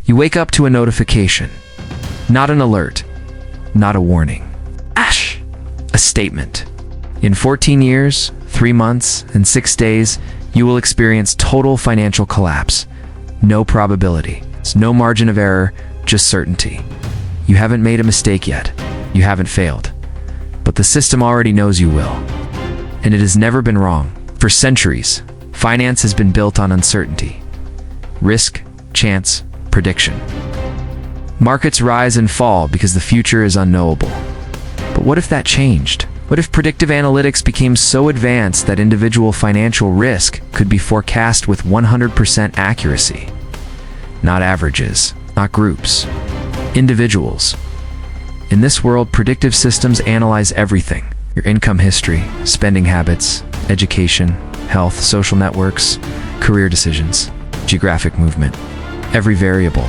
You wake up to a notification. Not an alert. Not a warning. Ash! A statement. In 14 years, 3 months, and 6 days, you will experience total financial collapse. No probability. It's no margin of error, just certainty. You haven't made a mistake yet. You haven't failed. But the system already knows you will. And it has never been wrong. For centuries, finance has been built on uncertainty. Risk, chance, prediction. Markets rise and fall because the future is unknowable. But what if that changed? What if predictive analytics became so advanced that individual financial risk could be forecast with 100% accuracy? Not averages, not groups. Individuals. In this world, predictive systems analyze everything. Your income history, spending habits, education, health, social networks, career decisions, geographic movement, every variable,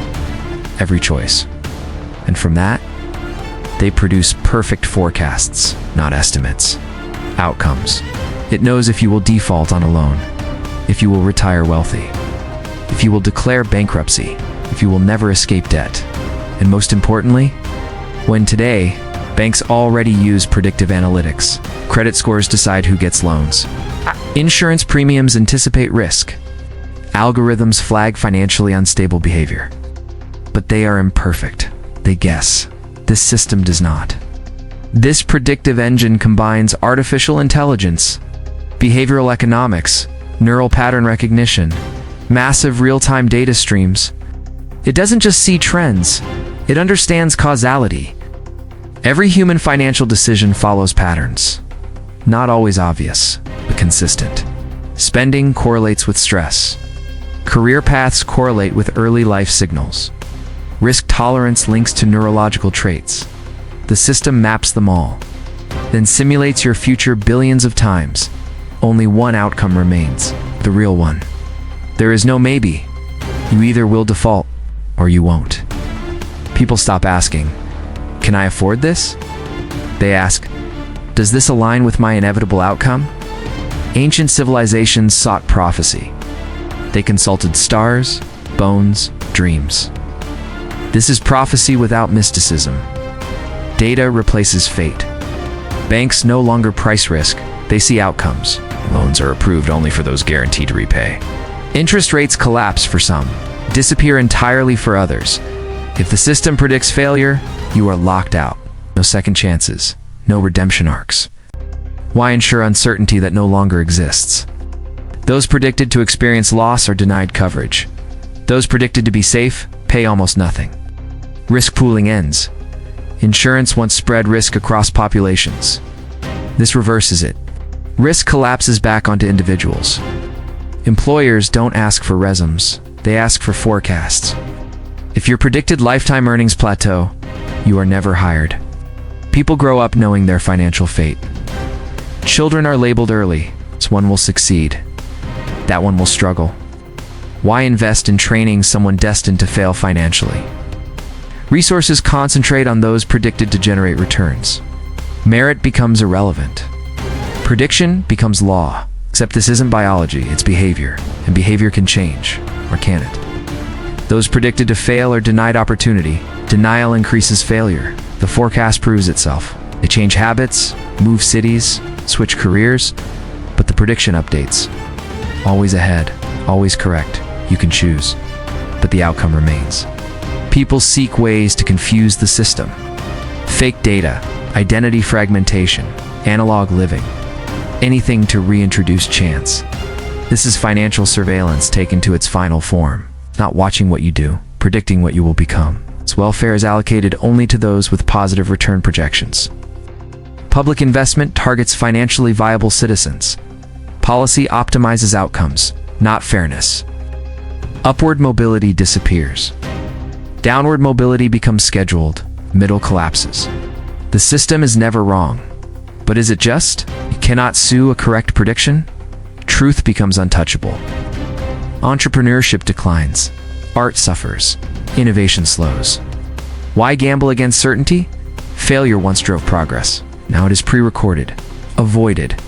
every choice. And from that, they produce perfect forecasts, not estimates. Outcomes. It knows if you will default on a loan, if you will retire wealthy, if you will declare bankruptcy, if you will never escape debt. And most importantly, when today, banks already use predictive analytics. Credit scores decide who gets loans. Insurance premiums anticipate risk. Algorithms flag financially unstable behavior. But they are imperfect. They guess. This system does not. This predictive engine combines artificial intelligence, behavioral economics, neural pattern recognition, massive real-time data streams. It doesn't just see trends, it understands causality. Every human financial decision follows patterns. Not always obvious, but consistent. Spending correlates with stress. Career paths correlate with early life signals. Risk tolerance links to neurological traits. The system maps them all, then simulates your future billions of times. Only one outcome remains, the real one. There is no maybe. You either will default, or you won't. People stop asking, "Can I afford this?" They ask, "Does this align with my inevitable outcome?" Ancient civilizations sought prophecy. They consulted stars, bones, dreams. This is prophecy without mysticism. Data replaces fate. Banks no longer price risk, they see outcomes. Loans are approved only for those guaranteed to repay. Interest rates collapse for some, disappear entirely for others. If the system predicts failure, you are locked out. No second chances, no redemption arcs. Why ensure uncertainty that no longer exists? Those predicted to experience loss are denied coverage. Those predicted to be safe pay almost nothing. Risk pooling ends. Insurance once spread risk across populations. This reverses it. Risk collapses back onto individuals. Employers don't ask for resumes, they ask for forecasts. If your predicted lifetime earnings plateau, you are never hired. People grow up knowing their financial fate. Children are labeled early, so one will succeed. That one will struggle. Why invest in training someone destined to fail financially? Resources concentrate on those predicted to generate returns. Merit becomes irrelevant. Prediction becomes law. Except this isn't biology, it's behavior. And behavior can change, or can it? Those predicted to fail are denied opportunity. Denial increases failure. The forecast proves itself. They change habits, move cities, switch careers, but the prediction updates. Always ahead, always correct. You can choose, but the outcome remains. People seek ways to confuse the system. Fake data, identity fragmentation, analog living. Anything to reintroduce chance. This is financial surveillance taken to its final form. Not watching what you do, predicting what you will become. Its welfare is allocated only to those with positive return projections. Public investment targets financially viable citizens. Policy optimizes outcomes, not fairness. Upward mobility disappears. Downward mobility becomes scheduled, middle collapses. The system is never wrong. But is it just? You cannot sue a correct prediction? Truth becomes untouchable. Entrepreneurship declines. Art suffers. Innovation slows. Why gamble against certainty? Failure once drove progress. Now it is pre-recorded, avoided.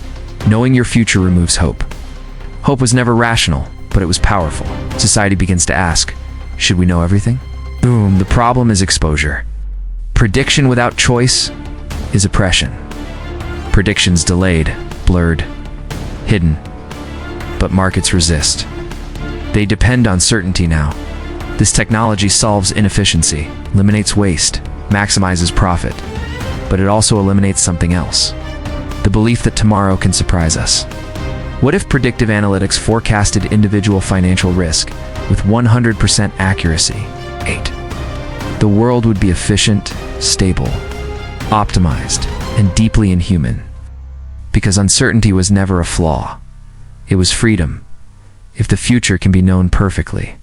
Knowing your future removes hope. Hope was never rational, but it was powerful. Society begins to ask, should we know everything? Boom, the problem is exposure. Prediction without choice is oppression. Predictions delayed, blurred, hidden. But markets resist. They depend on certainty now. This technology solves inefficiency, eliminates waste, maximizes profit, but it also eliminates something else. The belief that tomorrow can surprise us. What if predictive analytics forecasted individual financial risk with 100% accuracy? 8. The world would be efficient, stable, optimized, and deeply inhuman. Because uncertainty was never a flaw. It was freedom, if the future can be known perfectly.